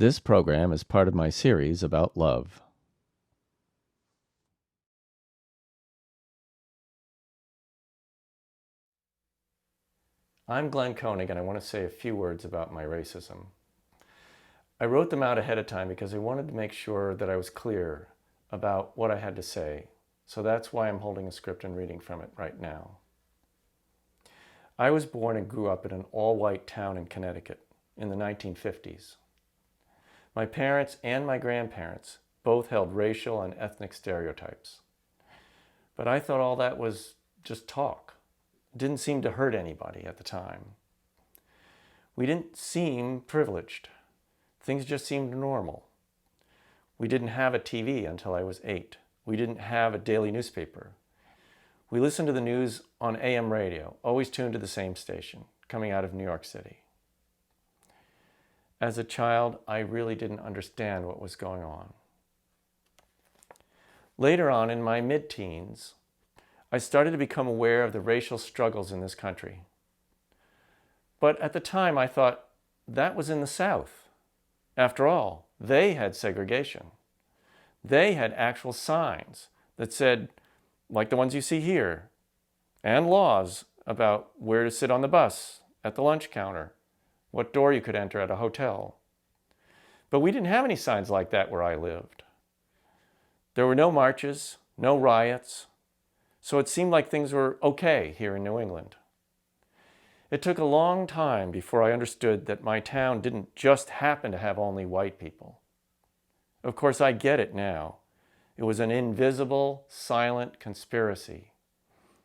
This program is part of my series about love. I'm Glenn Koenig, and I want to say a few words about my racism. I wrote them out ahead of time because I wanted to make sure that I was clear about what I had to say. So that's why I'm holding a script and reading from it right now. I was born and grew up in an all-white town in Connecticut in the 1950s. My parents and my grandparents both held racial and ethnic stereotypes. But I thought all that was just talk. It didn't seem to hurt anybody at the time. We didn't seem privileged. Things just seemed normal. We didn't have a TV until I was 8. We didn't have a daily newspaper. We listened to the news on AM radio, always tuned to the same station, coming out of New York City. As a child, I really didn't understand what was going on. Later on, in my mid-teens, I started to become aware of the racial struggles in this country. But at the time, I thought that was in the South. After all, they had segregation. They had actual signs that said, like the ones you see here, and laws about where to sit on the bus, at the lunch counter, what door you could enter at a hotel. But we didn't have any signs like that where I lived. There were no marches, no riots, so it seemed like things were okay here in New England. It took a long time before I understood that my town didn't just happen to have only white people. Of course, I get it now. It was an invisible, silent conspiracy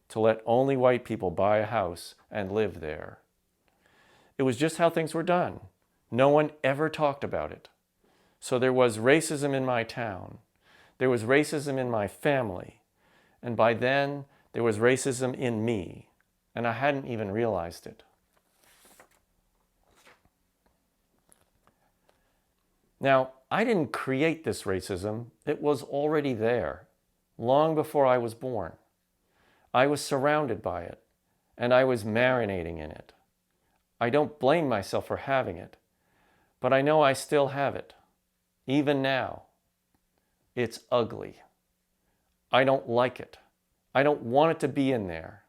to let only white people buy a house and live there. It was just how things were done. No one ever talked about it. So there was racism in my town. There was racism in my family. And by then, there was racism in me, and I hadn't even realized it. Now, I didn't create this racism. It was already there, long before I was born. I was surrounded by it, and I was marinating in it. I don't blame myself for having it, but I know I still have it, even now. It's ugly. I don't like it. I don't want it to be in there,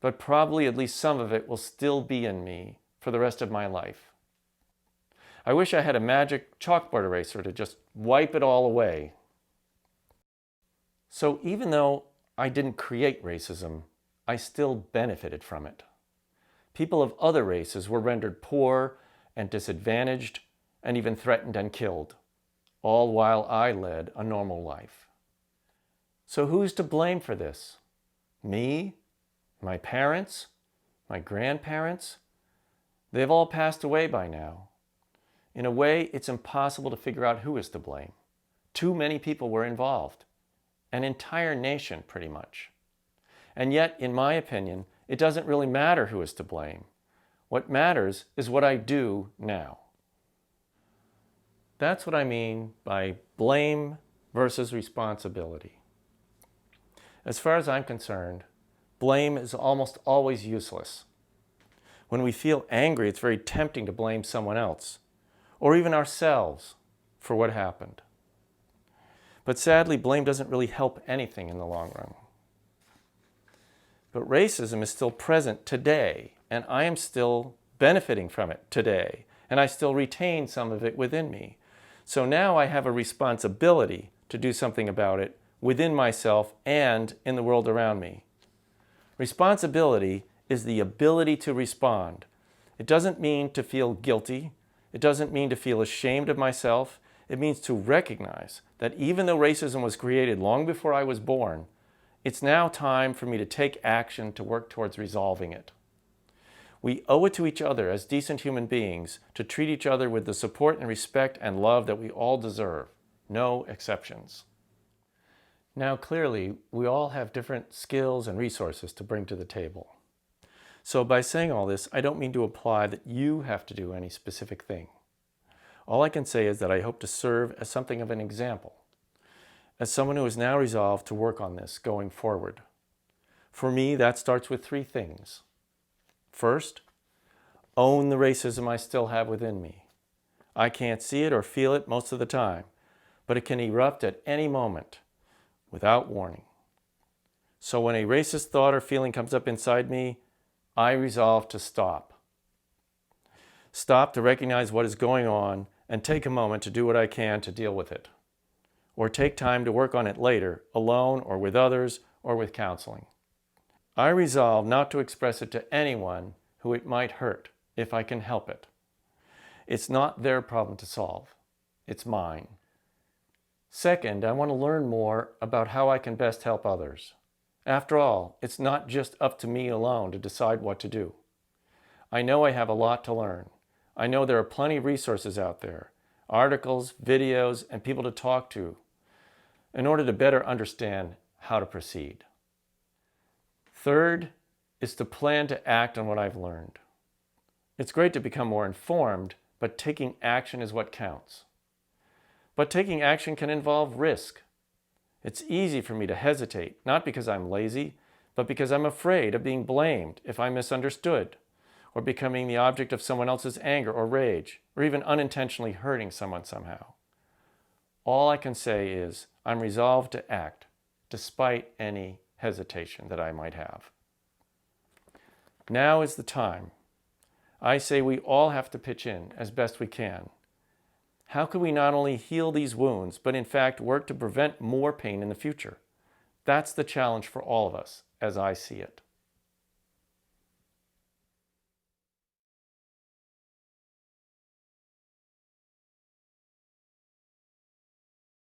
but probably at least some of it will still be in me for the rest of my life. I wish I had a magic chalkboard eraser to just wipe it all away. So even though I didn't create racism, I still benefited from it. People of other races were rendered poor and disadvantaged and even threatened and killed, all while I led a normal life. So who's to blame for this? Me? My parents? My grandparents? They've all passed away by now. In a way, it's impossible to figure out who is to blame. Too many people were involved. An entire nation, pretty much. And yet, in my opinion, it doesn't really matter who is to blame. What matters is what I do now. That's what I mean by blame versus responsibility. As far as I'm concerned, blame is almost always useless. When we feel angry, it's very tempting to blame someone else, or even ourselves, for what happened. But sadly, blame doesn't really help anything in the long run. But racism is still present today, and I am still benefiting from it today, and I still retain some of it within me. So now I have a responsibility to do something about it within myself and in the world around me. Responsibility is the ability to respond. It doesn't mean to feel guilty. It doesn't mean to feel ashamed of myself. It means to recognize that even though racism was created long before I was born, it's now time for me to take action to work towards resolving it. We owe it to each other as decent human beings to treat each other with the support and respect and love that we all deserve, no exceptions. Now, clearly, we all have different skills and resources to bring to the table. So by saying all this, I don't mean to imply that you have to do any specific thing. All I can say is that I hope to serve as something of an example, as someone who is now resolved to work on this going forward. For me, that starts with 3 things. First, own the racism I still have within me. I can't see it or feel it most of the time, but it can erupt at any moment without warning. So when a racist thought or feeling comes up inside me, I resolve to stop. Stop to recognize what is going on and take a moment to do what I can to deal with it. Or take time to work on it later, alone or with others or with counseling. I resolve not to express it to anyone who it might hurt if I can help it. It's not their problem to solve. It's mine. Second, I want to learn more about how I can best help others. After all, it's not just up to me alone to decide what to do. I know I have a lot to learn. I know there are plenty of resources out there, articles, videos, and people to talk to in order to better understand how to proceed. Third is to plan to act on what I've learned. It's great to become more informed, but taking action is what counts. But taking action can involve risk. It's easy for me to hesitate, not because I'm lazy, but because I'm afraid of being blamed if I'm misunderstood, or becoming the object of someone else's anger or rage, or even unintentionally hurting someone somehow. All I can say is I'm resolved to act, despite any hesitation that I might have. Now is the time. I say we all have to pitch in as best we can. How can we not only heal these wounds, but in fact work to prevent more pain in the future? That's the challenge for all of us, as I see it.